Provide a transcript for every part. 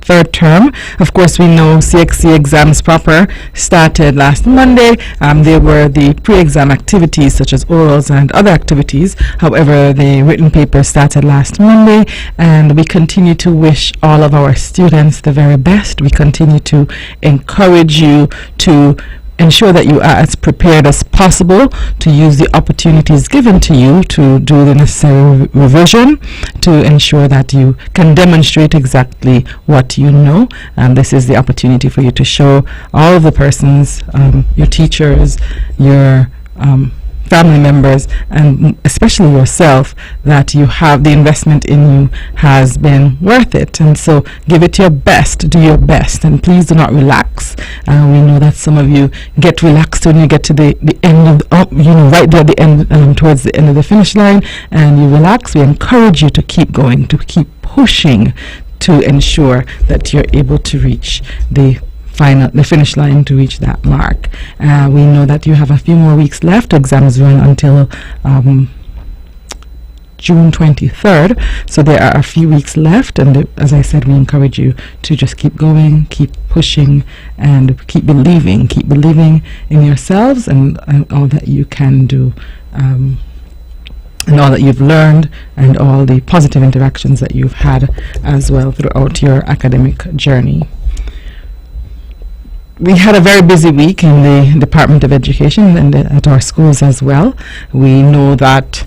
third term. Of course, we know CXC exams proper started last Monday. There were the pre-exam activities such as orals and other activities. However, the written paper started last Monday, and we continue to wish all of our students the very best. We continue to encourage you to ensure that you are as prepared as possible, to use the opportunities given to you to do the necessary revision, to ensure that you can demonstrate exactly what you know. And this is the opportunity for you to show all of the persons, your teachers, your family members, and especially yourself, that you have the investment in you has been worth it. And so give it your best, do your best, and please do not relax. We know that some of you get relaxed when you get to the end of right there at the end, towards the end of the finish line, and you relax. We encourage you to keep going, to keep pushing, to ensure that you're able to reach the finish line, to reach that mark. We know that you have a few more weeks left. Exams run until June 23rd, so there are a few weeks left, and as I said, we encourage you to just keep going, keep pushing, and keep believing in yourselves and all that you can do, and all that you've learned, and all the positive interactions that you've had as well throughout your academic journey. We had a very busy week in the Department of Education and at our schools as well. We know that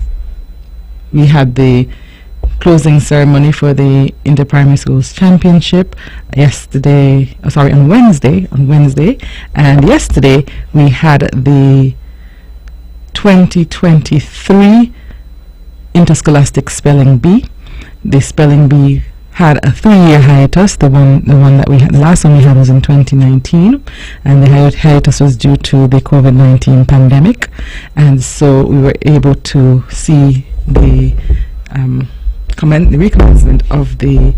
we had the closing ceremony for the Inter-Primary Schools Championship on Wednesday, and yesterday we had the 2023 Interscholastic Spelling Bee. The Spelling Bee had a 3-year hiatus. The last one we had was in 2019, and the hiatus was due to the COVID-19 pandemic, and so we were able to see the recommencement of the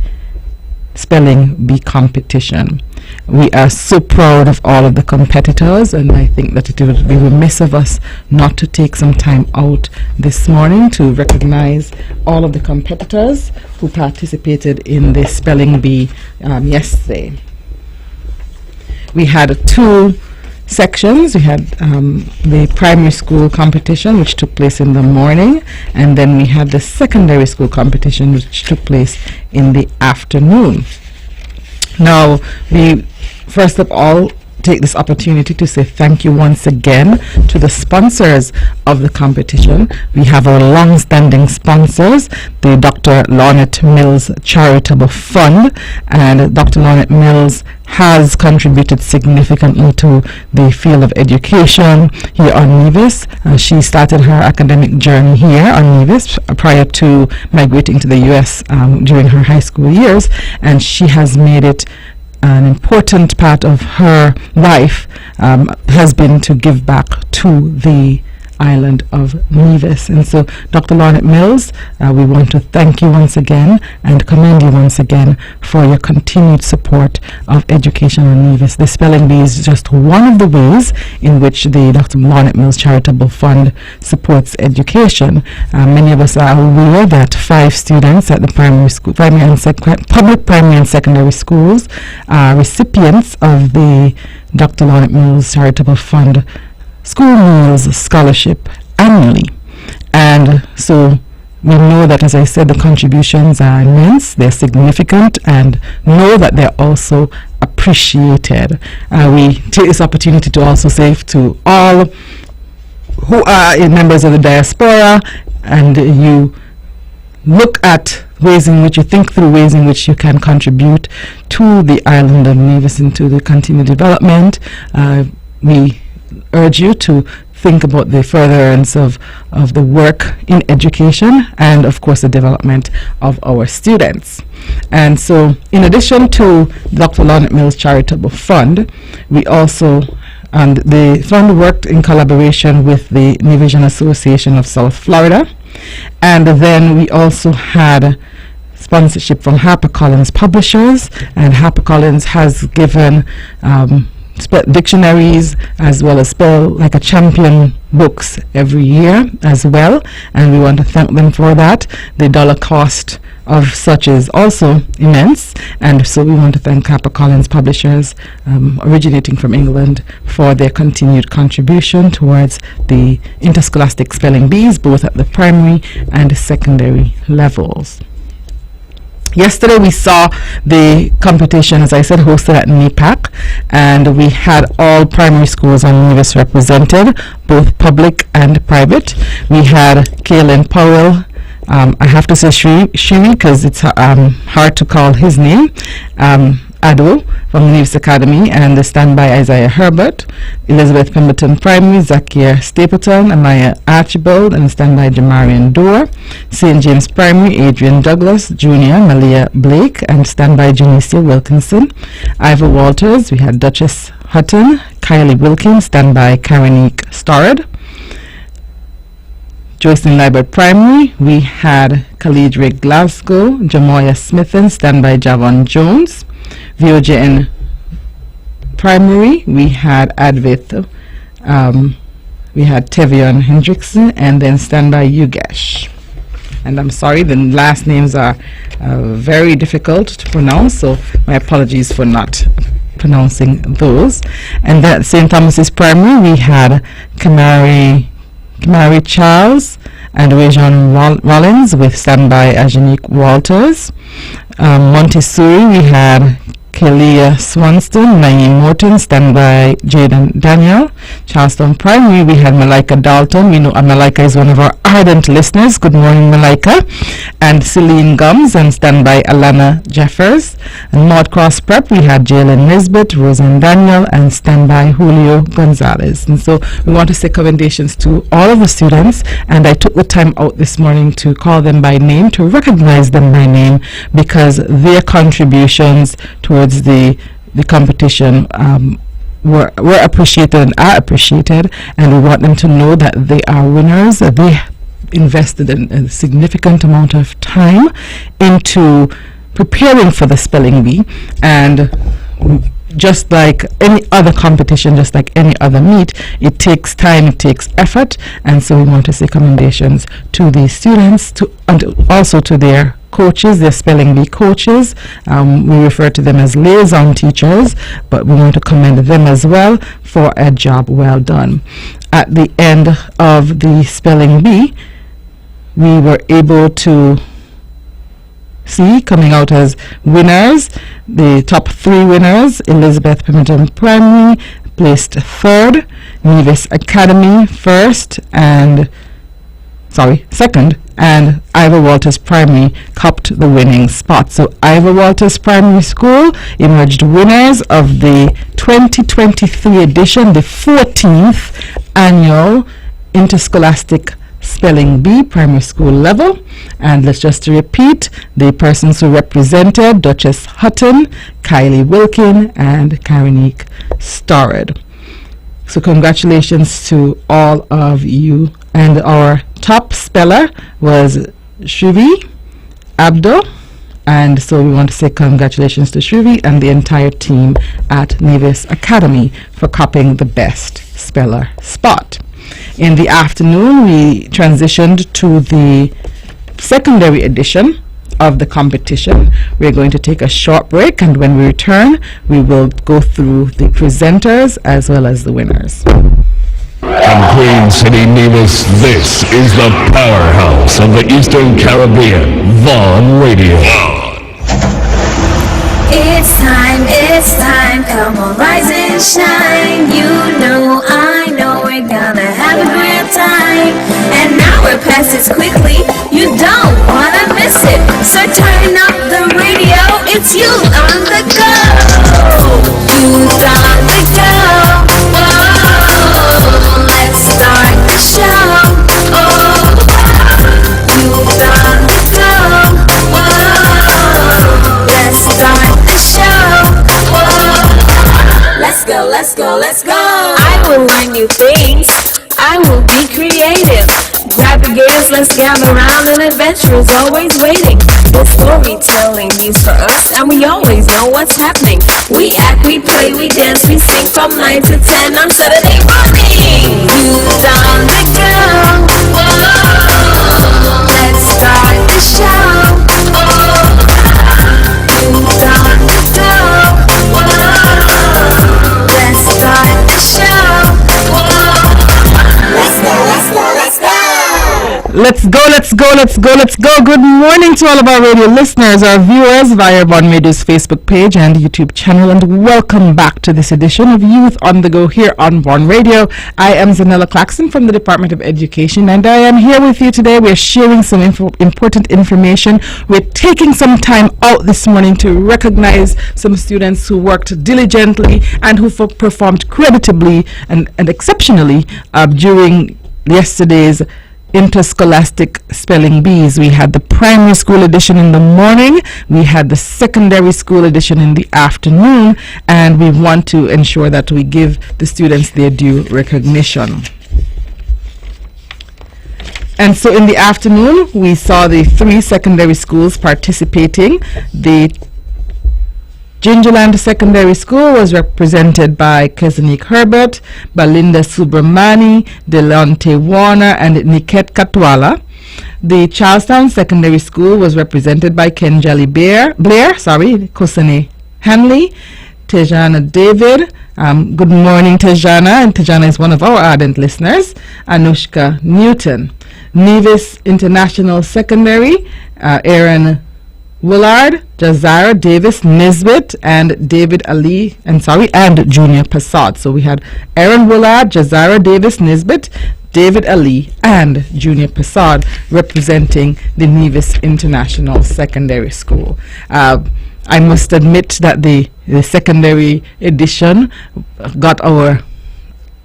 Spelling Bee competition. We are so proud of all of the competitors, and I think that it would be remiss of us not to take some time out this morning to recognize all of the competitors who participated in the Spelling Bee yesterday. We had 2 sections. We had the primary school competition, which took place in the morning, and then we had the secondary school competition, which took place in the afternoon. Now, we first of all take this opportunity to say thank you once again to the sponsors of the competition. We have our long-standing sponsors, the Dr. Lornett Mills Charitable Fund, and Dr. Lornett Mills has contributed significantly to the field of education here on Nevis. She started her academic journey here on Nevis prior to migrating to the U.S. During her high school years, and she has made it an important part of her life has been to give back to the island of Nevis. And so, Dr. Lornett Mills, we want to thank you once again and commend you once again for your continued support of education on Nevis. The Spelling Bee is just one of the ways in which the Dr. Lornett Mills Charitable Fund supports education. Many of us are aware that 5 students at the public primary and secondary schools are recipients of the Dr. Lornett Mills Charitable Fund School Meals Scholarship annually. And so we know that, as I said, the contributions are immense, they're significant, and know that they're also appreciated. We take this opportunity to also say to all who are members of the diaspora, and you look at ways in which you think through ways in which you can contribute to the island of Nevis and to the continued development. We urge you to think about the furtherance of the work in education and, of course, the development of our students. And so, in addition to Dr. Lornett Mills Charitable Fund, we also, and the fund worked in collaboration with the Nevisian Association of South Florida, and then we also had sponsorship from HarperCollins Publishers, and HarperCollins has given dictionaries as well as Spell Like a Champion books every year as well, and we want to thank them for that. The dollar cost of such is also immense, and so we want to thank HarperCollins Publishers, originating from England, for their continued contribution towards the interscholastic spelling bees, both at the primary and secondary levels. Yesterday we saw the competition, as I said, hosted at NEPAC, and we had all primary schools on Nevis represented, both public and private. We had Kaylin Powell, I have to say Shiri because it's hard to call his name, Ado from the Nevis Academy, and the standby Isaiah Herbert, Elizabeth Pemberton Primary, Zakia Stapleton, Amaya Archibald, and standby Jamarian Dorr, St. James Primary, Adrian Douglas Jr., Malia Blake, and standby Junicia Wilkinson, Ivor Walters, we had Duchess Hutton, Kylie Wilkins, standby Karanique Storrod, Joycelyn Libert Primary, we had Khalid Glasgow, Jamoya Smithen, standby Javon Jones, VOJN Primary, we had Advith, we had Tevion Hendrickson, and then standby Yugesh. And I'm sorry, the last names are very difficult to pronounce, so my apologies for not pronouncing those. And at St. Thomas's Primary, we had Kamari Charles and Rajon Rollins with standby Ajanique Walters. Montessori, we had Kelia Swanston, Naeem Morton, standby Jaden Daniel. Charleston Primary, we had Malika Dalton. We know Malika is one of our ardent listeners. Good morning, Malika. And Celine Gums, and standby Alana Jeffers. And Maud Cross Prep, we had Jalen Nisbet, Rosen Daniel, and standby Julio Gonzalez. And so we want to say commendations to all of the students, and I took the time out this morning to call them by name, to recognize them by name, because their contributions towards the competition were appreciated and are appreciated, and we want them to know that they are winners. They invested a significant amount of time into preparing for the spelling bee, and just like any other competition, just like any other meet, it takes time, it takes effort, and so we want to say commendations to the students, and also to their coaches, their spelling bee coaches. We refer to them as liaison teachers, but we want to commend them as well for a job well done. At the end of the spelling bee, we were able to see coming out as winners, the top 3 winners: Elizabeth Pemberton Primary placed 3rd, Nevis Academy 2nd, and Ivor Walters Primary copped the winning spot. So Ivor Walters Primary School emerged winners of the 2023 edition, the 14th annual Interscholastic Spelling Bee primary school level. And let's just repeat the persons who represented: Duchess Hutton, Kylie Wilkin, and Karanique Storrod. So congratulations to all of you. And our top speller was Shruvi Abdo, and so we want to say congratulations to Shruvi and the entire team at Nevis Academy for copying the best speller spot. In the afternoon, we transitioned to the secondary edition of the competition. We're going to take a short break, and when we return, we will go through the presenters as well as the winners. From Queen City, Nevis, this is the powerhouse of the Eastern Caribbean, Vaughn Radio. It's time, come on, rise and shine. You know, I know, we're gonna have a great time. And now we're past it quickly, you don't wanna miss it. So turn up the radio, it's you on the go. Youth on the go. Whoa, let's start the show. Oh, youth on the go. Whoa, let's start the show. Whoa, let's go. I will learn new things. I will be creative. Grab your gears, let's gather around, and adventure is always waiting. The storytelling news for us, and we always know what's happening. We act, we play, we dance, we sing from 9 to 10 on Saturday morning. Youth on the go. Whoa, let's start the show. Oh, let's go. Good morning to all of our radio listeners, our viewers via One Radio's Facebook page and YouTube channel, and welcome back to this edition of Youth on the Go here on One Radio. I am Zanella Claxton from the Department of Education, and I am here with you today. We're sharing some important information. We're taking some time out this morning to recognize some students who worked diligently and who performed creditably and exceptionally during yesterday's interscholastic spelling bees. We had the primary school edition in the morning, we had the secondary school edition in the afternoon, and we want to ensure that we give the students their due recognition. And so in the afternoon, we saw the 3 secondary schools participating. The Gingerland Secondary School was represented by Kesanique Herbert, Belinda Subramani, Delonte Warner, and Niket Katwala. The Charlestown Secondary School was represented by Kenjali Blair, Kosane Hanley, Tejana David. Good morning, Tejana, and Tejana is one of our ardent listeners. Anushka Newton. Nevis International Secondary, Aaron Willard, Jazara Davis Nisbet, and David Ali, and Junior Passad. So we had Aaron Willard, Jazara Davis Nisbet, David Ali, and Junior Passad representing the Nevis International Secondary School. I must admit that the secondary edition got our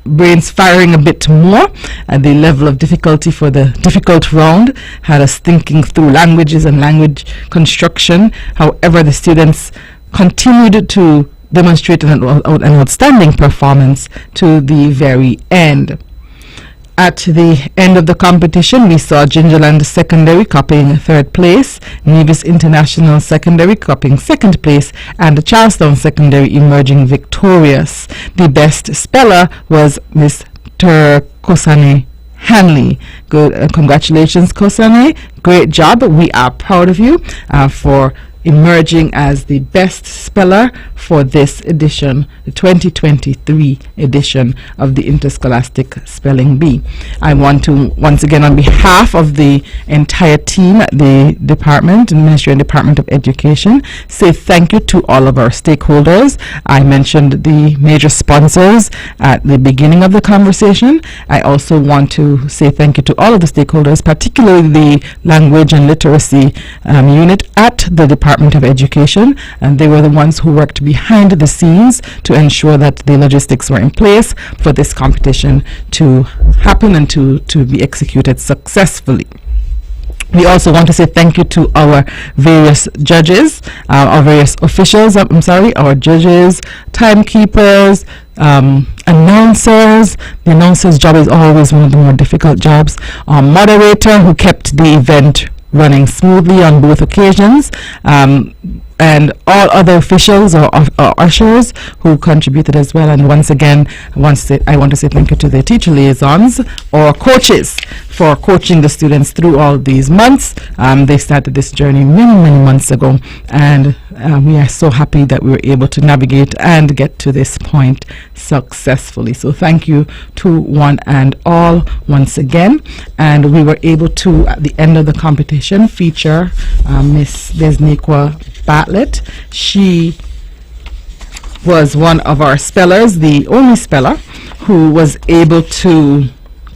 brains firing a bit more, and the level of difficulty for the difficult round had us thinking through languages and language construction. However, the students continued to demonstrate an outstanding performance to the very end. At the end of the competition, we saw Gingerland Secondary copying 3rd place, Nevis International Secondary copying 2nd place, and the Charlestown Secondary emerging victorious. The best speller was Mr. Kosane Hanley. Good, congratulations, Kosane. Great job. We are proud of you for emerging as the best speller for this edition, the 2023 edition of the Interscholastic Spelling Bee. I want to once again, on behalf of the entire team at the Department, Ministry and Department of Education, say thank you to all of our stakeholders. I mentioned the major sponsors at the beginning of the conversation. I also want to say thank you to all of the stakeholders, particularly the Language and Literacy unit at the Department of Education, and they were the ones who worked behind the scenes to ensure that the logistics were in place for this competition to happen and to be executed successfully. We also want to say thank you to our various judges, our various officials, our judges, timekeepers, announcers. The announcer's job is always one of the more difficult jobs. Our moderator, who kept the event running smoothly on both occasions, and all other officials or ushers who contributed as well. And once again, I want to say thank you to the teacher liaisons or coaches for coaching the students through all these months. They started this journey many months ago, and we are so happy that we were able to navigate and get to this point successfully. So thank you to one and all once again. And we were able to, at the end of the competition, feature Miss Desniqua Bartlett. She was one of our spellers, the only speller who was able to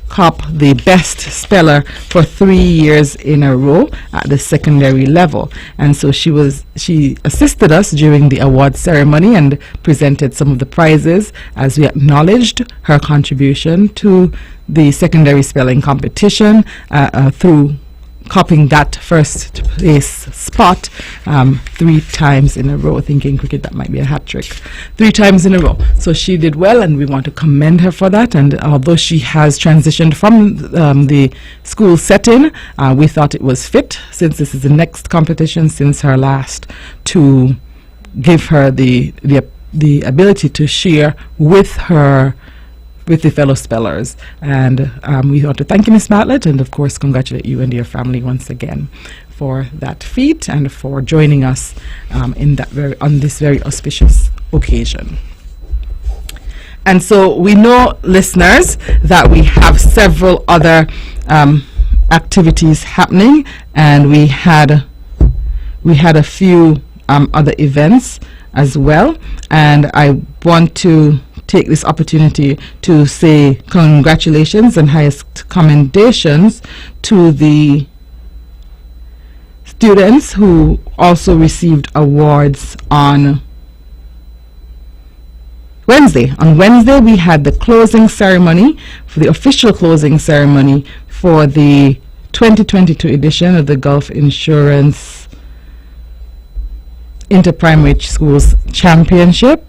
cop the best speller for 3 years in a row at the secondary level. And so she assisted us during the award ceremony and presented some of the prizes as we acknowledged her contribution to the secondary spelling competition through copying that first place spot 3 times in a row. Thinking cricket, that might be a hat trick. 3 times in a row. So she did well, and we want to commend her for that. And although she has transitioned from the school setting, we thought it was fit, since this is the next competition since her last, to give her the ability to share with the fellow spellers. And we want to thank you, Miss Bartlett, and of course congratulate you and your family once again for that feat and for joining us on this very auspicious occasion. And so we know, listeners, that we have several other activities happening, and we had a few other events as well, and I want to take this opportunity to say congratulations and highest commendations to the students who also received awards on Wednesday. On Wednesday, we had the closing ceremony, for the official closing ceremony for the 2022 edition of the Gulf Insurance Interprimary Schools Championship.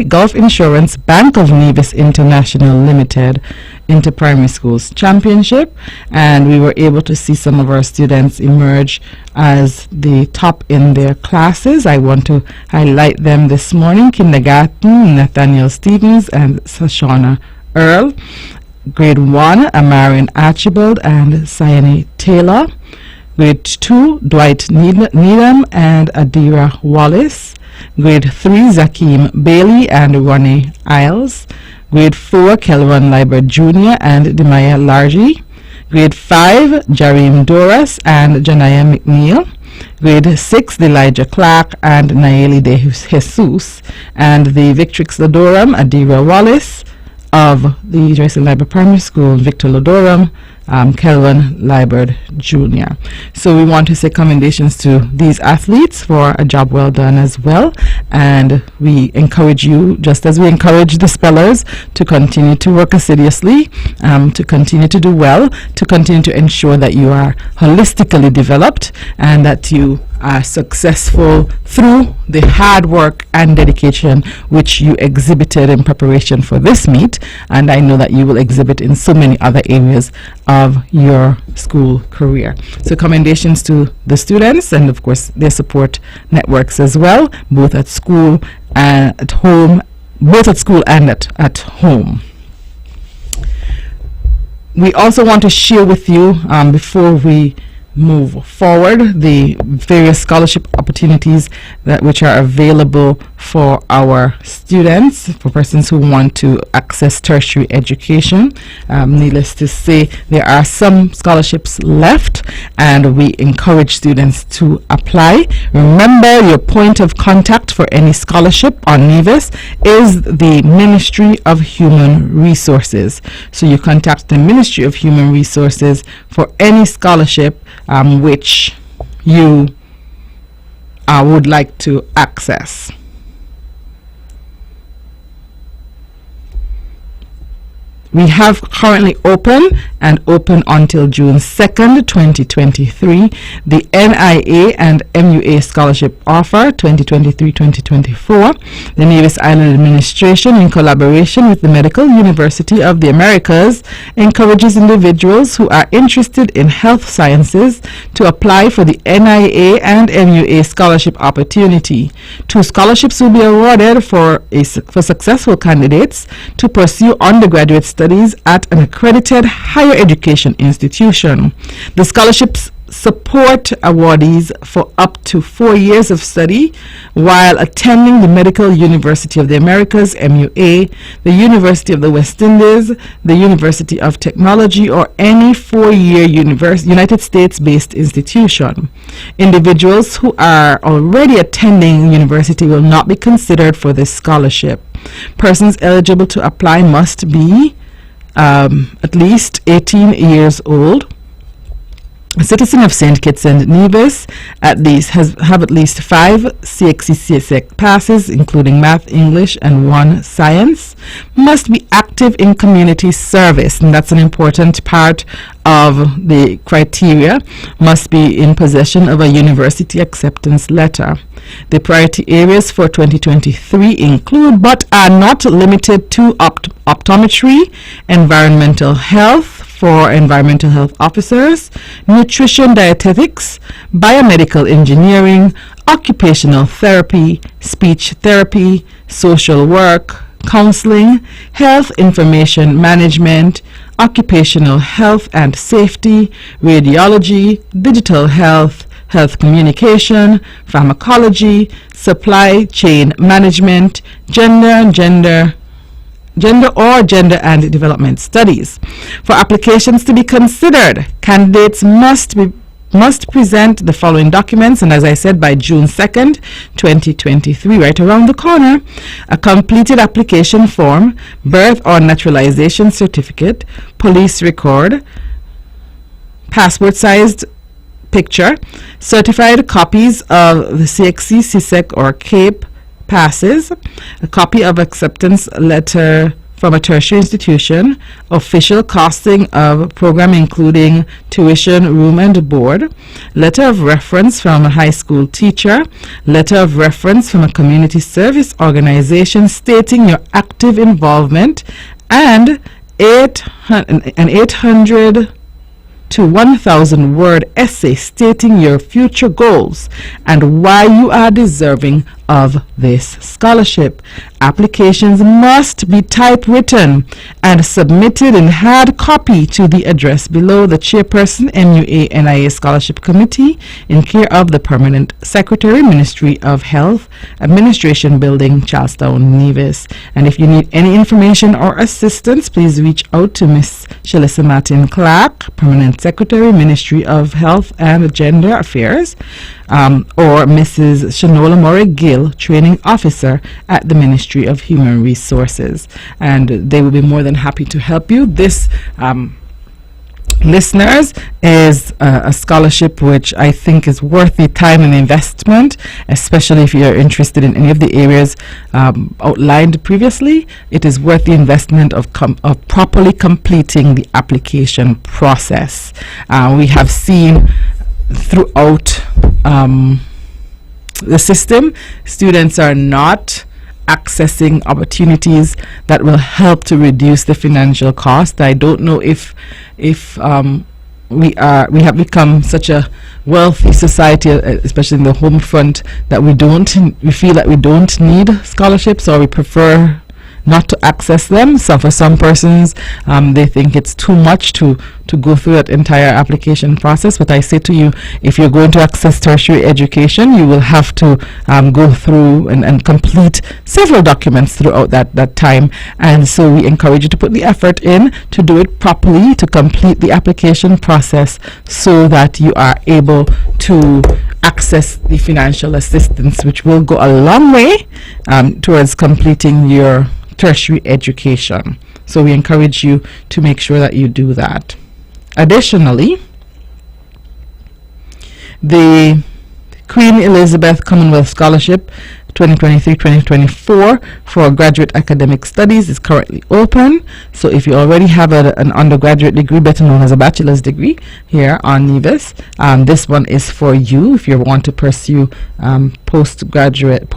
Gulf Insurance Bank of Nevis International Limited Interprimary Schools Championship, and we were able to see some of our students emerge as the top in their classes. I want to highlight them this morning. Kindergarten, Nathaniel Stevens and Sashana Earl. Grade 1, Amarian Archibald and Sayani Taylor. Grade 2, Dwight Needham and Adira Wallace. Grade 3, Zakeem Bailey and Ronnie Isles. Grade 4, Kelvin Liber Jr. and Demaya Largy. Grade 5, Jareem Doras and Janaya McNeil. Grade 6, Elijah Clark and Nayeli De Jesus. And the Victrix Lodorum, Adira Wallace of the Joycelyn Liber Primary School, Victor Lodorum, Kelvin Liberd Jr. So we want to say commendations to these athletes for a job well done as well, and we encourage you, just as we encourage the spellers, to continue to work assiduously, to continue to do well, to continue to ensure that you are holistically developed and that you are successful through the hard work and dedication which you exhibited in preparation for this meet, and I know that you will exhibit in so many other areas of your school career. So commendations to the students and of course their support networks as well, both at school and at home, at home. We also want to share with you, before we move forward, the various scholarship opportunities which are available for our students, for persons who want to access tertiary education. Needless to say, there are some scholarships left, and we encourage students to apply. Remember, your point of contact for any scholarship on Nevis is the Ministry of Human Resources. So you contact the Ministry of Human Resources for any scholarship which you would like to access. We have currently open until June 2nd, 2023, the NIA and MUA Scholarship Offer 2023-2024. The Nevis Island Administration, in collaboration with the Medical University of the Americas, encourages individuals who are interested in health sciences to apply for the NIA and MUA scholarship opportunity. 2 scholarships will be awarded for successful candidates to pursue undergraduate studies at an accredited higher education institution. The scholarships support awardees for up to 4 years of study while attending the Medical University of the Americas, MUA, the University of the West Indies, the University of Technology, or any 4-year United States-based institution. Individuals who are already attending university will not be considered for this scholarship. Persons eligible to apply must be at least 18 years old, a citizen of St. Kitts and Nevis, have at least 5 CXC passes, including math, English, and 1 science, must be active in community service, and that's an important part of the criteria, must be in possession of a university acceptance letter. The priority areas for 2023 include, but are not limited to, optometry, environmental health for environmental health officers, nutrition dietetics, biomedical engineering, occupational therapy, speech therapy, social work, counseling, health information management, occupational health and safety, radiology, digital health, health communication, pharmacology, supply chain management, gender gender and development studies. For applications to be considered, candidates must present the following documents, and as I said, by June 2nd, 2023, right around the corner: a completed application form, birth or naturalization certificate, police record, passport-sized picture, certified copies of the CXC, CSEC, or CAPE passes, a copy of acceptance letter from a tertiary institution, official costing of program including tuition, room and board, letter of reference from a high school teacher, letter of reference from a community service organization stating your active involvement, and an 800 to 1,000 word essay stating your future goals and why you are deserving of this scholarship. Applications must be typewritten and submitted in hard copy to the address below: the Chairperson, MUA NIA Scholarship Committee, in care of the Permanent Secretary, Ministry of Health, Administration Building, Charlestown, Nevis. And if you need any information or assistance, please reach out to Miss Shalissa Martin Clark, Permanent Secretary, Ministry of Health and Gender Affairs, or Mrs. Shanola Murray Gill, Training Officer at the Ministry of Human Resources, and they will be more than happy to help you. This, listeners, is a scholarship which I think is worth the time and investment, especially if you're interested in any of the areas outlined previously. It is worth the investment of properly completing the application process. We have seen throughout the system, students are not accessing opportunities that will help to reduce the financial cost. I don't know if we have become such a wealthy society, especially in the home front, that we feel that we don't need scholarships, or we prefer not to access them. So for some persons, they think it's too much to go through that entire application process. But I say to you, if you're going to access tertiary education, you will have to go through and complete several documents throughout that time. And so we encourage you to put the effort in to do it properly, to complete the application process, so that you are able to access the financial assistance, which will go a long way towards completing your tertiary education. So we encourage you to make sure that you do that. Additionally, the Queen Elizabeth Commonwealth Scholarship 2023-2024 for graduate academic studies is currently open. So if you already have an undergraduate degree, better known as a bachelor's degree, here on Nevis, this one is for you if you want to pursue graduate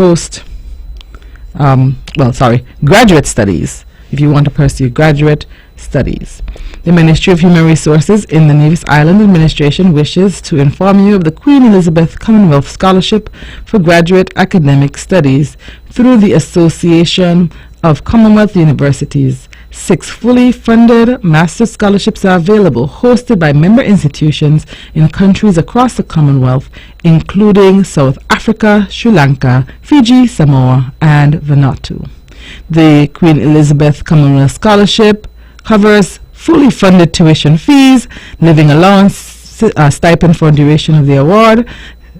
studies. If you want to pursue graduate studies. The Ministry of Human Resources in the Nevis Island Administration wishes to inform you of the Queen Elizabeth Commonwealth Scholarship for Graduate Academic Studies through the Association of Commonwealth Universities. 6 fully funded master scholarships are available, hosted by member institutions in countries across the Commonwealth, including South Africa, Sri Lanka, Fiji, Samoa, and Vanuatu. The Queen Elizabeth Commonwealth Scholarship covers fully funded tuition fees, living allowance, stipend for duration of the award,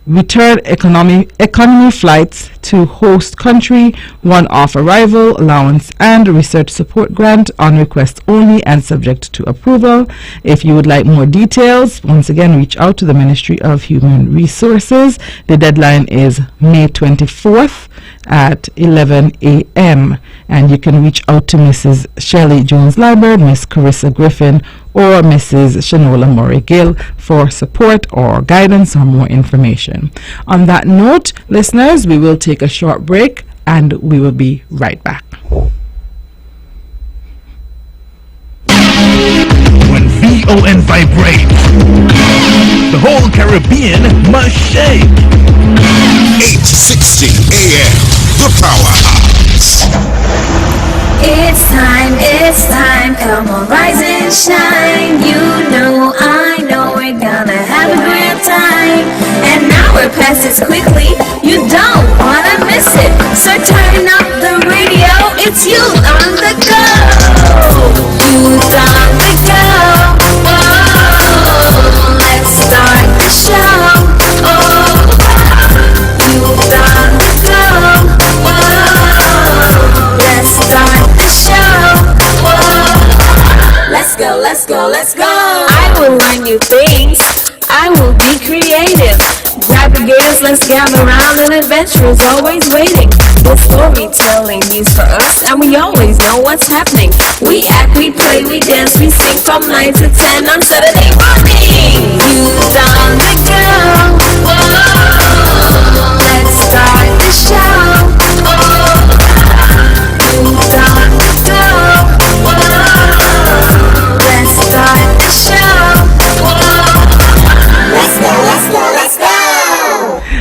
return economy flights to host country, one-off arrival allowance, and research support grant on request only and subject to approval. If you would like more details, once again, reach out to the Ministry of Human Resources. The deadline is May 24th at 11 a.m. and you can reach out to Mrs. Shelley Jones-Liebert, Miss Carissa Griffin, or Mrs. Shanola Murray Gill for support or guidance or more information. On that note, listeners, we will take a short break and we will be right back. When VON vibrates, the whole Caribbean must shake. 860 AM, the Powerhouse. It's time, come on, rise and shine. You know, I know we're gonna have a great time. And now it passes quickly, you don't wanna miss it. So turn up the radio, it's you on the go. go, let's go. I will learn new things. I will be creative. Grab your gears, let's gather around. An adventure is always waiting. The storytelling news for us, and we always know what's happening. We act, we play, we dance, we sing from 9 to 10 on Saturday morning. Youth on the go. Whoa. Let's start the show. Youth on the go. Whoa. Let's start the show. Let's go, let's go, let's go.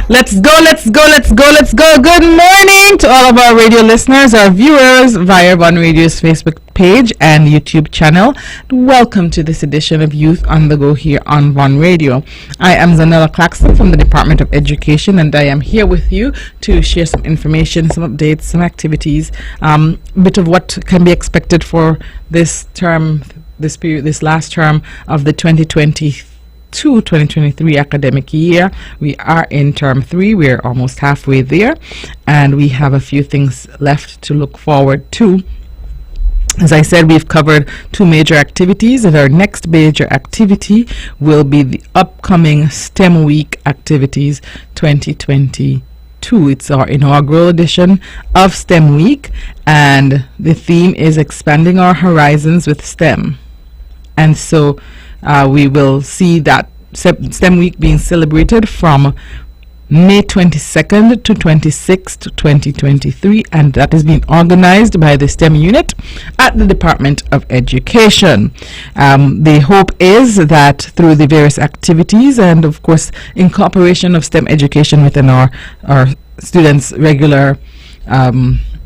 Let's go, let's go, let's go, let's go. Good morning to all of our radio listeners, our viewers via One Radio's Facebook page and YouTube channel. Welcome to this edition of Youth on the Go here on One Radio. I am Zanella Claxton from the Department of Education, and I am here with you to share some information, some updates, some activities, a bit of what can be expected for this term, this period, this last term of the 2022-2023 academic year. We are in term 3. We're almost halfway there, and we have a few things left to look forward to. As I said, we've covered 2 major activities, and our next major activity will be the upcoming STEM Week Activities 2022. It's our inaugural edition of STEM Week, and the theme is expanding our horizons with STEM. And so we will see that STEM Week being celebrated from May 22nd to 26th, 2023, and that is being organized by the STEM unit at the Department of Education. The hope is that through the various activities and, of course, incorporation of STEM education within our students' regular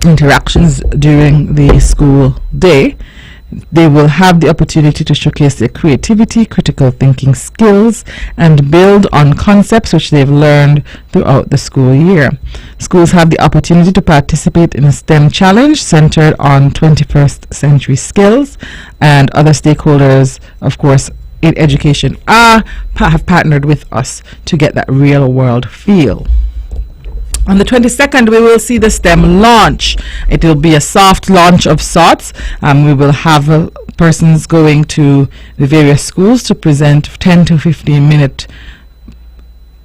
interactions during the school day, they will have the opportunity to showcase their creativity, critical thinking skills, and build on concepts which they've learned throughout the school year. Schools have the opportunity to participate in a STEM challenge centered on 21st century skills, and other stakeholders, of course, in education have partnered with us to get that real world feel. On the 22nd, we will see the STEM launch. It will be a soft launch of sorts. We will have persons going to the various schools to present 10 to 15 minute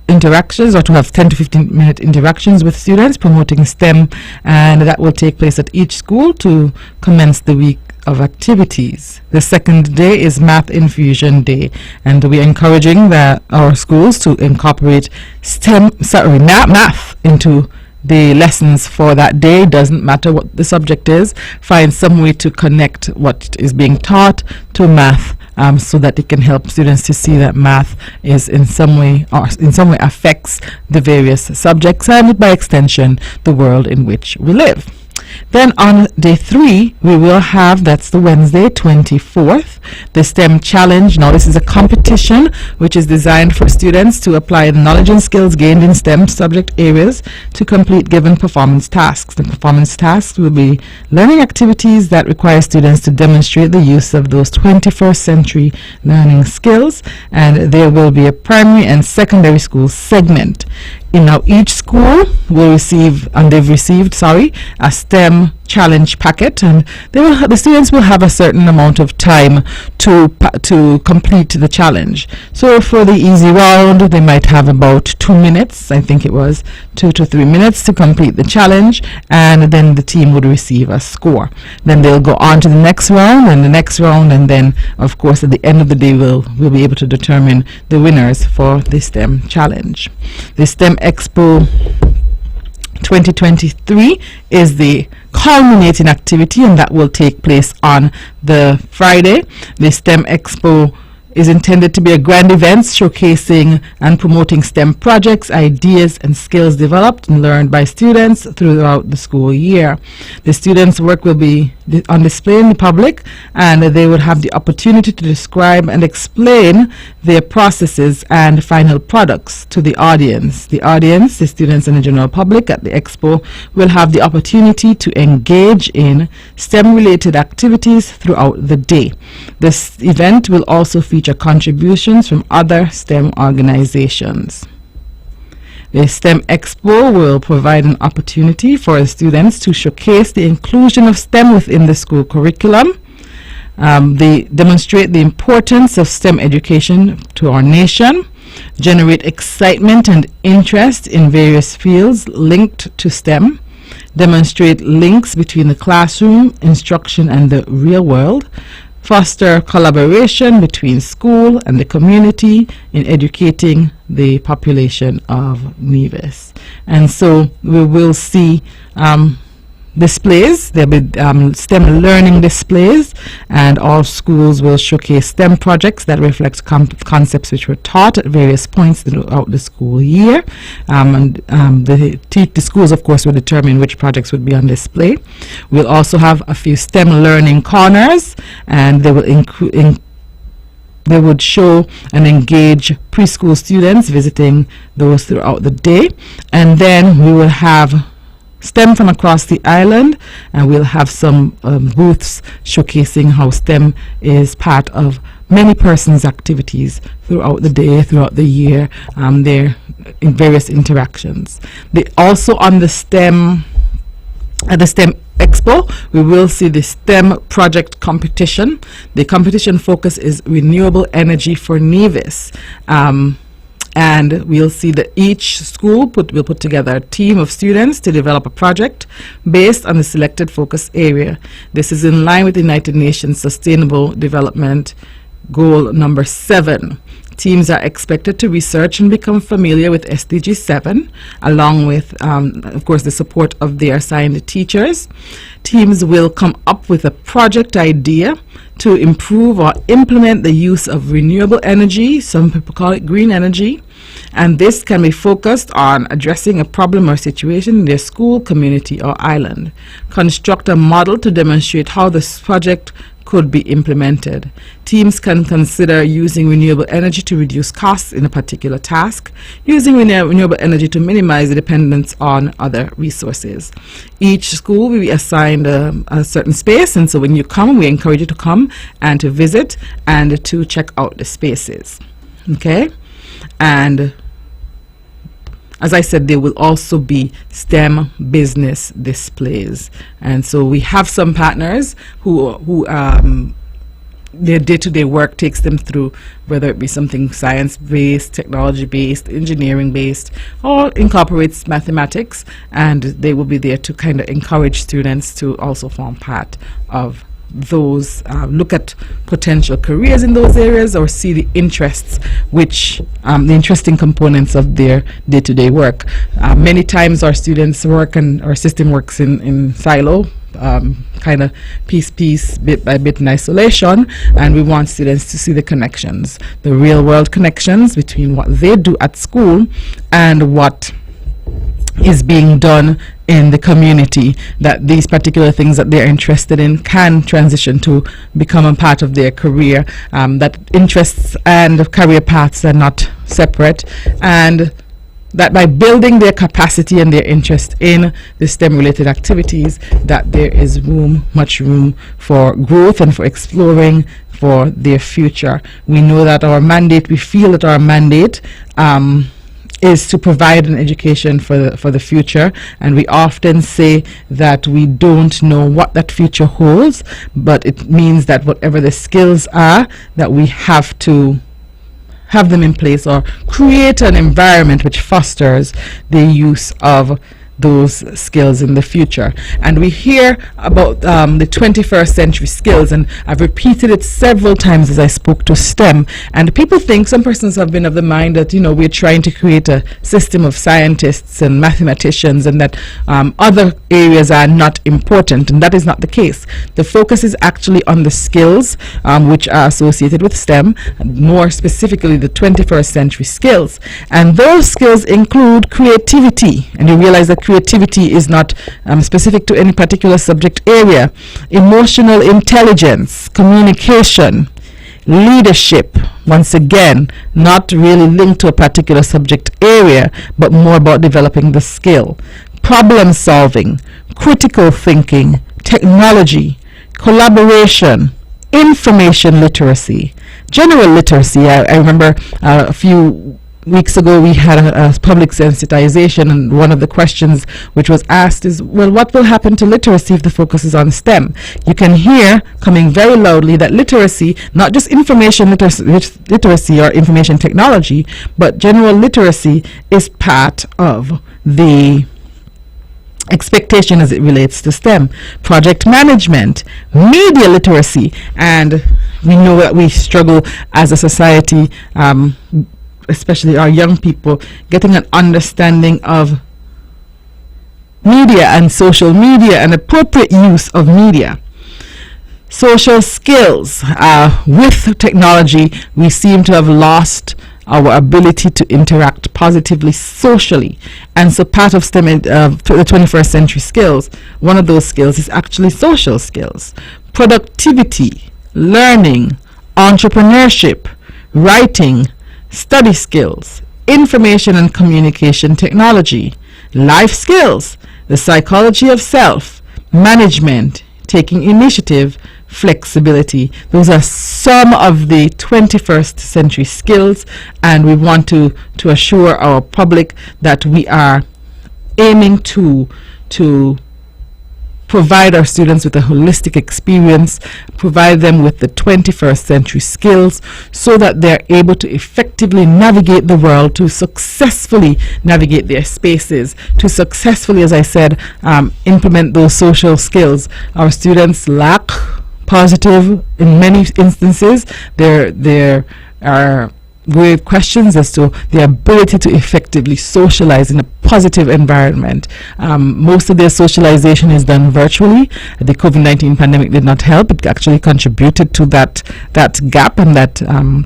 interactions, or to have 10 to 15 minute interactions with students promoting STEM, and that will take place at each school to commence the week of activities. The second day is Math Infusion Day, and we are encouraging our schools to incorporate math into the lessons for that day. Doesn't matter what the subject is, find some way to connect what is being taught to math, so that it can help students to see that math is in some way affects the various subjects, and by extension the world in which we live. Then on day 3, we will have, that's the Wednesday 24th, the STEM challenge. Now this is a competition which is designed for students to apply the knowledge and skills gained in STEM subject areas to complete given performance tasks. The performance tasks will be learning activities that require students to demonstrate the use of those 21st century learning skills, and there will be a primary and secondary school segment. Now each school will receive, and they've received, a STEM challenge packet, and the students will have a certain amount of time to complete the challenge. So for the easy round, they might have about 2 minutes, I think it was 2 to 3 minutes to complete the challenge, and then the team would receive a score. Then they'll go on to the next round and the next round, and then of course at the end of the day we'll be able to determine the winners for the STEM challenge. The STEM Expo 2023 is the culminating activity, and that will take place on the Friday. The STEM Expo is intended to be a grand event showcasing and promoting STEM projects, ideas, and skills developed and learned by students throughout the school year. The students' work will be on display in the public, and they would have the opportunity to describe and explain their processes and final products to the audience. The audience, the students and the general public at the expo, will have the opportunity to engage in STEM-related activities throughout the day. This event will also feature contributions from other STEM organizations. The STEM Expo will provide an opportunity for students to showcase the inclusion of STEM within the school curriculum, They demonstrate the importance of STEM education to our nation, generate excitement and interest in various fields linked to STEM, demonstrate links between the classroom, instruction, and the real world, foster collaboration between school and the community in educating the population of Nevis. And so we will see displays. There'll be STEM learning displays, and all schools will showcase STEM projects that reflect concepts which were taught at various points throughout the school year. The schools, of course, will determine which projects would be on display. We'll also have a few STEM learning corners, and they will they would show and engage preschool students visiting those throughout the day. And then we will have STEM from across the island, and we'll have some booths showcasing how STEM is part of many persons' activities throughout the day, throughout the year, there in various interactions. They also on the STEM, at the STEM Expo, we will see the STEM project competition. The competition focus is renewable energy for Nevis. And we'll see that each school will put together a team of students to develop a project based on the selected focus area. This is in line with the United Nations Sustainable Development Goal number 7. Teams are expected to research and become familiar with SDG 7, along with, of course, the support of their assigned teachers. Teams will come up with a project idea to improve or implement the use of renewable energy. Some people call it green energy. And this can be focused on addressing a problem or situation in their school, community, or island. Construct a model to demonstrate how this project could be implemented. Teams can consider using renewable energy to reduce costs in a particular task, using renewable energy to minimize the dependence on other resources. Each school will be assigned a certain space, and so when you come, we encourage you to come and to visit and to check out the spaces. Okay? And as I said, there will also be STEM business displays. And so we have some partners who their day-to-day work takes them through, whether it be something science-based, technology-based, engineering-based, or incorporates mathematics, and they will be there to kind of encourage students to also form part of those, look at potential careers in those areas, or see the interests, which the interesting components of their day-to-day work. Many times our students work and our system works in silo, kind of piece, bit by bit in isolation, and we want students to see the connections, the real world connections between what they do at school and what is being done in the community, that these particular things that they're interested in can transition to become a part of their career, that interests and career paths are not separate, and that by building their capacity and their interest in the STEM related activities, that there is much room for growth and for exploring for their future. We know that our mandate, we feel that our mandate is to provide an education for the future, and we often say that we don't know what that future holds, but it means that whatever the skills are, that we have to have them in place or create an environment which fosters the use of those skills in the future. And we hear about the 21st century skills, and I've repeated it several times as I spoke to STEM, and people think, some persons have been of the mind that, you know, we're trying to create a system of scientists and mathematicians, and that other areas are not important, and that is not the case. The focus is actually on the skills which are associated with STEM, and more specifically the 21st century skills, and those skills include creativity, and you realize that creativity is not specific to any particular subject area, emotional intelligence, communication, leadership, once again, not really linked to a particular subject area, but more about developing the skill, problem solving, critical thinking, technology, collaboration, information literacy, general literacy. I remember a few weeks ago we had a public sensitization, and one of the questions which was asked is, well, what will happen to literacy if the focus is on STEM? You can hear coming very loudly that literacy, not just information literacy or information technology, but general literacy is part of the expectation as it relates to STEM. Project management, media literacy, and we know that we struggle as a society, especially our young people, getting an understanding of media and social media and appropriate use of media. Social skills. With technology, we seem to have lost our ability to interact positively socially, and so part of STEM, the 21st century skills, one of those skills is actually social skills. Productivity, learning, entrepreneurship, writing, study skills, information and communication technology, life skills, the psychology of self, management, taking initiative, flexibility. Those are some of the 21st century skills, and we want to assure our public that we are aiming to provide our students with a holistic experience, provide them with the 21st century skills so that they're able to effectively navigate the world, to successfully navigate their spaces, to successfully, as I said, implement those social skills. Our students lack positive, in many instances, there are grave questions as to the ability to effectively socialize in a positive environment. Most of their socialization is done virtually. The COVID-19 pandemic did not help. It actually contributed to that gap and that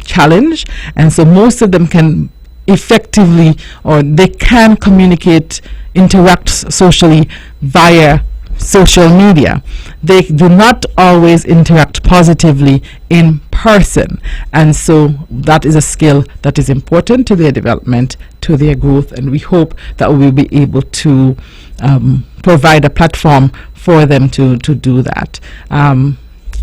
challenge. And so most of them can effectively, or they can communicate, interact socially via social media. They do not always interact positively in person, and so that is a skill that is important to their development, to their growth, and we hope that we will be able to provide a platform for them to do that.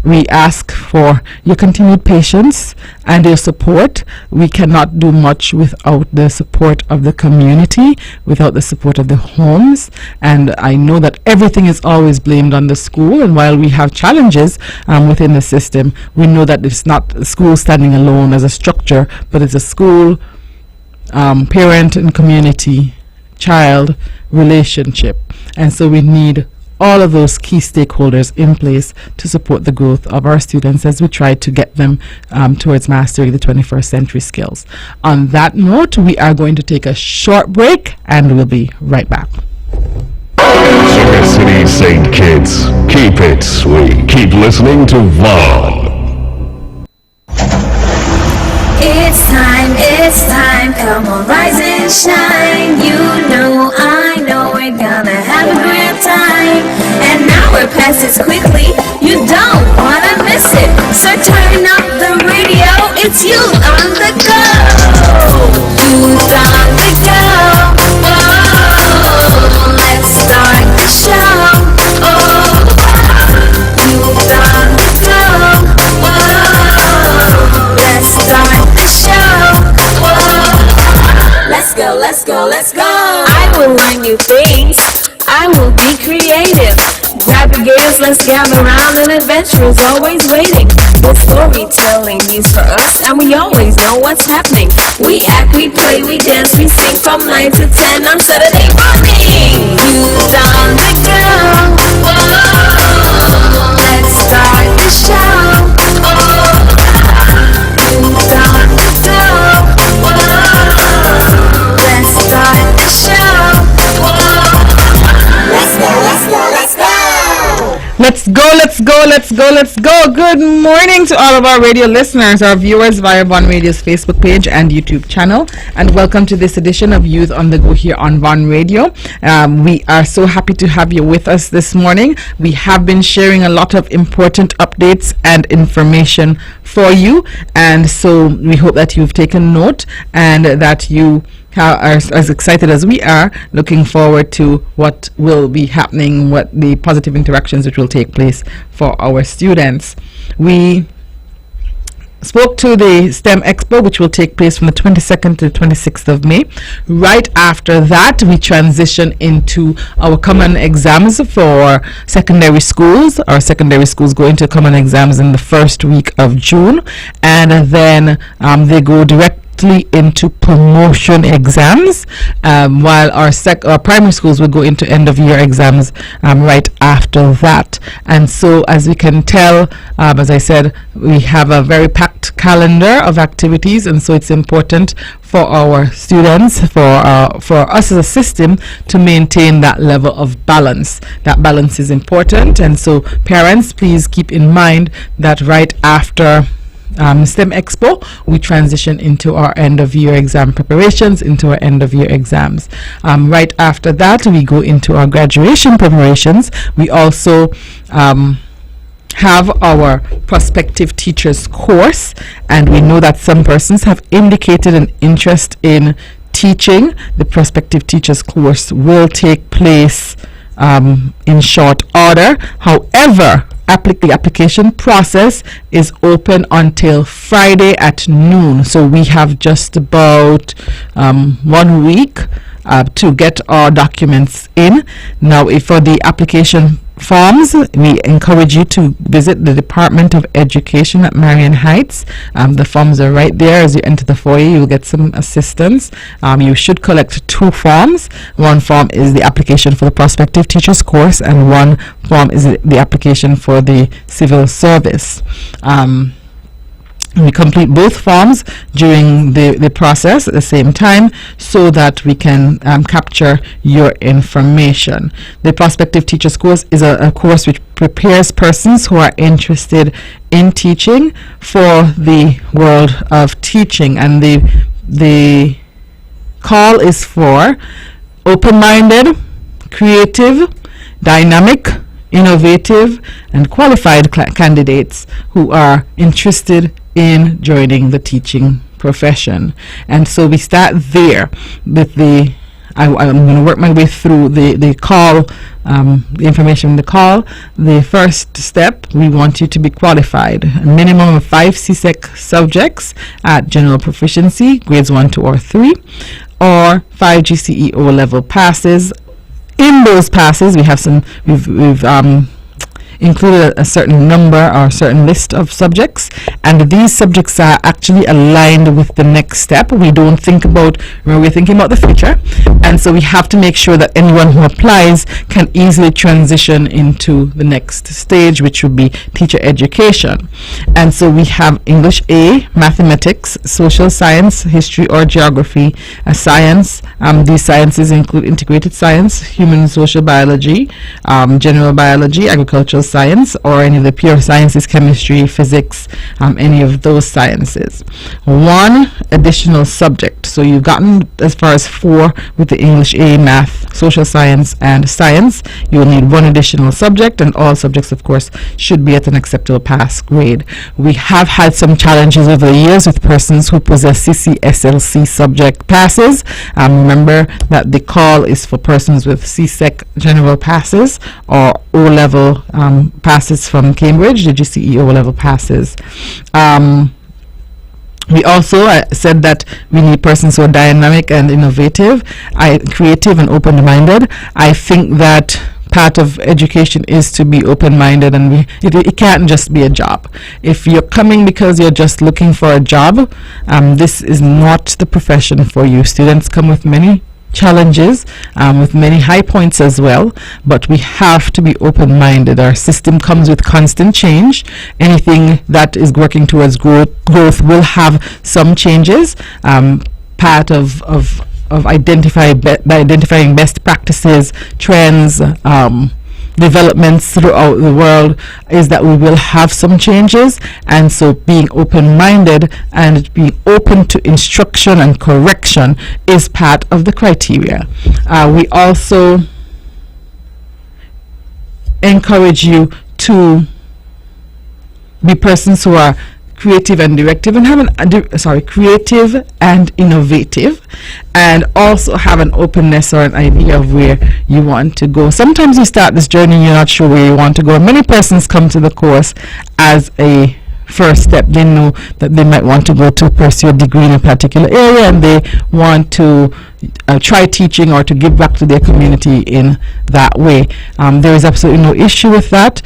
We ask for your continued patience and your support. We cannot do much without the support of the community, without the support of the homes. And I know that everything is always blamed on the school. And while we have challenges within the system, we know that it's not the school standing alone as a structure, but it's a school, parent and community, child relationship. And so we need all of those key stakeholders in place to support the growth of our students as we try to get them towards mastering the 21st century skills. On that note, we are going to take a short break and we'll be right back. Sugar City St. Kitts, keep it sweet. Keep listening to Vaughn. It's time, come on, rise and shine. You know, I know we're gonna have a great time. And now we're past it quickly, you don't wanna miss it. So turn up the radio, it's you on the go. Youth on the go. Oh, let's start the show. Oh, youth on the go. Oh, let's start the show. Let's go. I will learn new things. I will be creative. Grab your gears, let's gather around. An adventure is always waiting. The storytelling news for us, and we always know what's happening. We act, we play, we dance, we sing from 9 to 10 on Saturday morning. Youth on the go. Whoa, let's start the show. Oh, youth on the go. Whoa, let's start the show. Whoa. Let's go. Good morning to all of our radio listeners, our viewers via Vaughn Radio's Facebook page and YouTube channel, and welcome to this edition of Youth on the Go here on Vaughn Radio. We are so happy to have you with us this morning. We have been sharing a lot of important updates and information for you, and so we hope that you've taken note and that you are as excited as we are, looking forward to what will be happening, what the positive interactions which will take place for our students. We spoke to the STEM Expo, which will take place from the 22nd to the 26th of May. Right after that, we transition into our common exams for secondary schools. Our secondary schools go into common exams in the first week of June, and then they go directly into promotion exams, while our primary schools will go into end of year exams right after that. And so, as we can tell, as I said, we have a very packed calendar of activities, and so it's important for our students, for us as a system, to maintain that level of balance. That balance is important, and so parents, please keep in mind that right after STEM Expo, we transition into our end of year exam preparations, into our end of year exams. Right after that, we go into our graduation preparations. We also have our prospective teachers course, and we know that some persons have indicated an interest in teaching. The prospective teachers course will take place in short order. However, the application process is open until Friday at noon, so we have just about 1 week to get our documents in. Now, for the application forms, we encourage you to visit the Department of Education at Marion Heights. The forms are right there. As you enter the foyer, you'll get some assistance. You should collect 2 forms. One form is the application for the prospective teachers course, and one form is the application for the civil service. We complete both forms during the process at the same time, so that we can capture your information. The prospective teachers course is a course which prepares persons who are interested in teaching for the world of teaching, and the call is for open-minded, creative, dynamic, innovative, and qualified candidates who are interested in joining the teaching profession. And so we start there with I'm going to work my way through the call, the information in the call. The first step, we want you to be qualified. A minimum of 5 CSEC subjects at general proficiency, grades 1, 2, or 3, or 5 GCE O-level passes. In those passes, we have we've included a certain number or a certain list of subjects, and these subjects are actually aligned with the next step. We don't think about, we're thinking about the future, and so we have to make sure that anyone who applies can easily transition into the next stage, which would be teacher education. And so we have English A, mathematics, social science, history or geography, science. These sciences include integrated science, human and social biology, general biology, agricultural science, or any of the pure sciences, chemistry, physics, any of those sciences. 1 additional subject. So you've gotten as far as 4 with the English A, math, social science, and science. You will need 1 additional subject, and all subjects, of course, should be at an acceptable pass grade. We have had some challenges over the years with persons who possess CCSLC subject passes. Remember that the call is for persons with CSEC general passes or O-level passes from Cambridge, the GCE O-level passes. We also said that we need persons who are dynamic and innovative, creative and open-minded. I think that part of education is to be open-minded, and it can't just be a job. If you're coming because you're just looking for a job, this is not the profession for you. Students come with many challenges, with many high points as well, but we have to be open-minded. Our system comes with constant change. Anything that is working towards growth will have some changes. Part of identifying best practices, trends, developments throughout the world is that we will have some changes, and so being open-minded and being open to instruction and correction is part of the criteria. We also encourage you to be persons who are creative and directive, and have creative and innovative, and also have an openness or an idea of where you want to go. Sometimes you start this journey, you're not sure where you want to go. Many persons come to the course as a first step. They know that they might want to go to pursue a degree in a particular area, and they want to try teaching or to give back to their community in that way. There is absolutely no issue with that,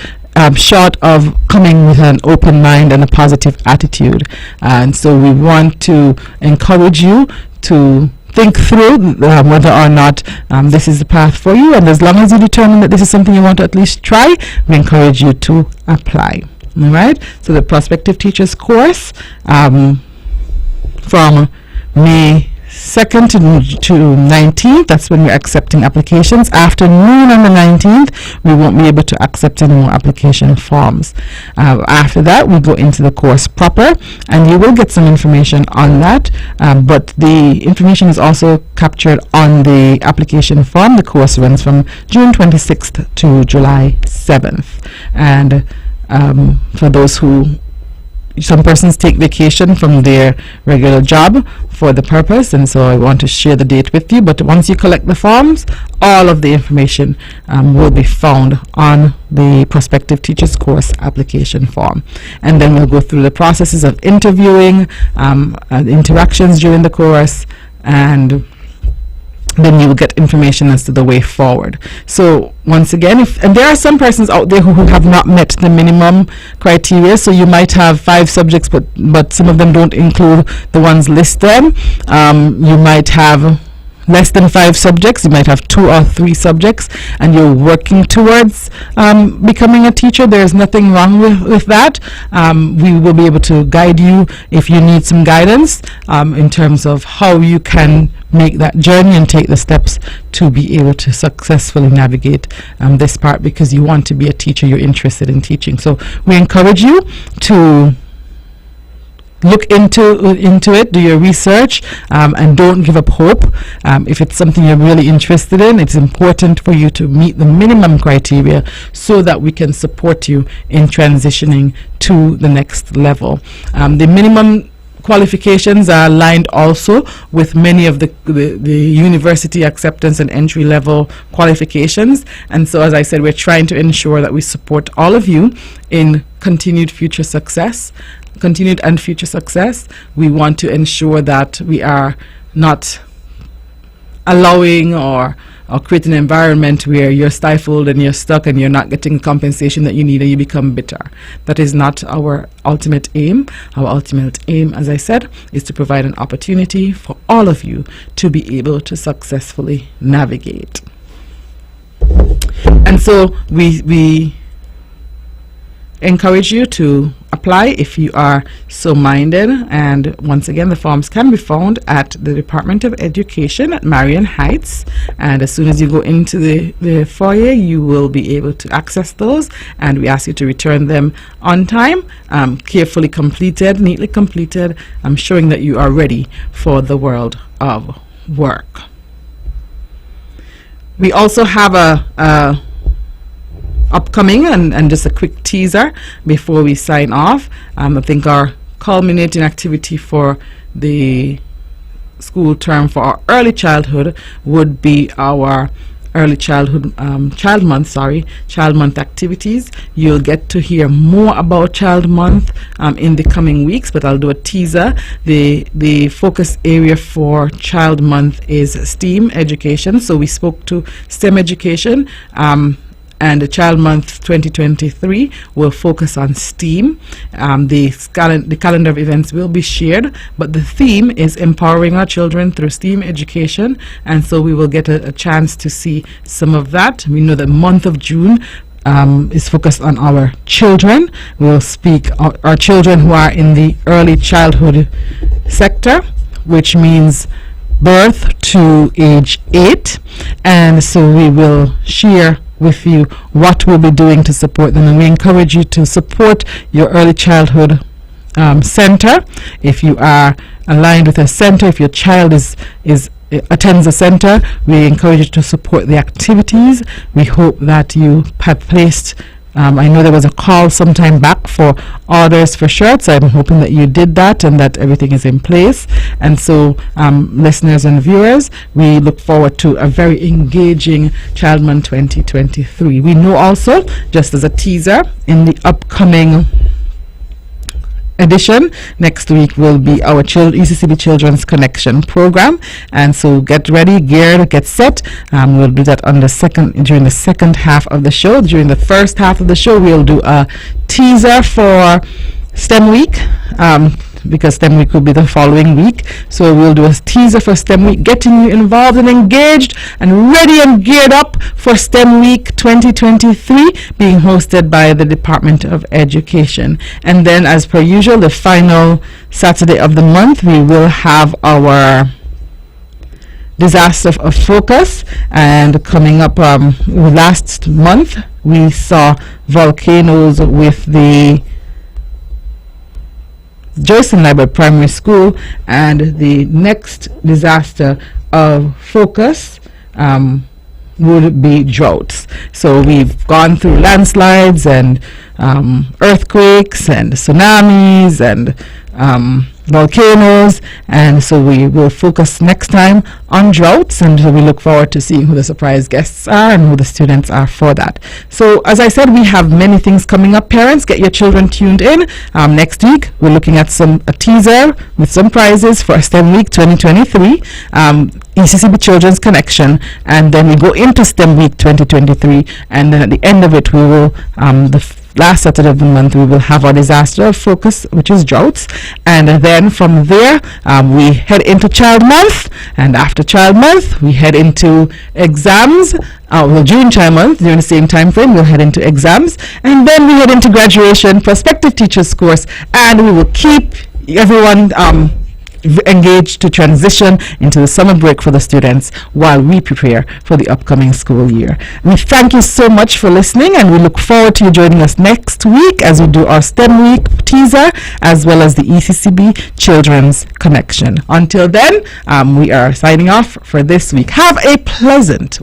short of coming with an open mind and a positive attitude. And so we want to encourage you to think through whether or not this is the path for you, and as long as you determine that this is something you want to at least try, we encourage you to apply. All right, so the Prospective Teachers course from May 2nd to 19th, that's when we're accepting applications. After noon on the 19th, we won't be able to accept any more application forms. After that, we go into the course proper, and you will get some information on that, but the information is also captured on the application form. The course runs from June 26th to July 7th, and for those who, some persons take vacation from their regular job for the purpose, and so I want to share the date with you. But once you collect the forms, all of the information will be found on the Prospective Teachers course application form, and then we'll go through the processes of interviewing, interactions during the course, and then you will get information as to the way forward. So once again, and there are some persons out there who have not met the minimum criteria, so you might have 5 subjects, but some of them don't include the ones listed. You might have less than 5 subjects, you might have 2 or 3 subjects, and you're working towards becoming a teacher. There's nothing wrong with that. We will be able to guide you if you need some guidance in terms of how you can make that journey and take the steps to be able to successfully navigate this part, because you want to be a teacher, you're interested in teaching. So we encourage you to look into it, do your research, and don't give up hope. If it's something you're really interested in, it's important for you to meet the minimum criteria so that we can support you in transitioning to the next level. The minimum qualifications are aligned also with many of the university acceptance and entry level qualifications, and so as I said, we're trying to ensure that we support all of you in continued and future success. We want to ensure that we are not allowing or creating an environment where you're stifled and you're stuck and you're not getting compensation that you need and you become bitter. That is not our ultimate aim. Our ultimate aim, as I said, is to provide an opportunity for all of you to be able to successfully navigate. And so we encourage you to apply if you are so minded, and once again, the forms can be found at the Department of Education at Marion Heights, and as soon as you go into the foyer, you will be able to access those, and we ask you to return them on time, carefully completed, neatly completed, showing that you are ready for the world of work. We also have a upcoming, and just a quick teaser before we sign off. I think our culminating activity for the school term for our early childhood would be our early childhood child month activities. You'll get to hear more about Child Month in the coming weeks, but I'll do a teaser. The focus area for Child Month is STEAM education, so we spoke to STEM education, and the Child Month 2023 will focus on STEAM. The calendar of events will be shared, but the theme is empowering our children through STEAM education, and so we will get a chance to see some of that. We know the month of June is focused on our children. We'll speak our children who are in the early childhood sector, which means birth to age 8, and so we will share with you what we'll be doing to support them, and we encourage you to support your early childhood center. If you are aligned with a center, if your child attends a center, we encourage you to support the activities. We hope that you have placed I know there was a call sometime back for orders for shirts. I'm hoping that you did that and that everything is in place. And so, listeners and viewers, we look forward to a very engaging Child Month 2023. We know also, just as a teaser, in the upcoming edition. Next week will be our ECCB Children's Connection program, and so get ready, geared, get set. We'll do that on during the second half of the show. During the first half of the show, we'll do a teaser for STEM Week, because STEM Week will be the following week. So we'll do a teaser for STEM Week, getting you involved and engaged and ready and geared up for STEM Week 2023, being hosted by the Department of Education. And then, as per usual, the final Saturday of the month, we will have our Disaster of Focus. And coming up, last month we saw volcanoes with the Joyson Library Primary School, and the next disaster of focus would be droughts. So we've gone through landslides and earthquakes and tsunamis and volcanoes, and so we will focus next time on droughts, and we look forward to seeing who the surprise guests are and who the students are for that. So as I said, we have many things coming up. Parents, get your children tuned in. Next week we're looking at a teaser with some prizes for STEM Week 2023, ECCB Children's Connection, and then we go into STEM Week 2023, and then at the end of it we will last Saturday of the month we will have our disaster of focus, which is droughts, and then from there we head into Child Month, and after Child Month we head into exams. During Child Month, during the same time frame, we'll head into exams, and then we head into graduation, prospective teachers course, and we will keep everyone engaged to transition into the summer break for the students while we prepare for the upcoming school year. We thank you so much for listening, and we look forward to you joining us next week as we do our STEM Week teaser as well as the ECCB Children's Connection. Until then, we are signing off for this week. Have a pleasant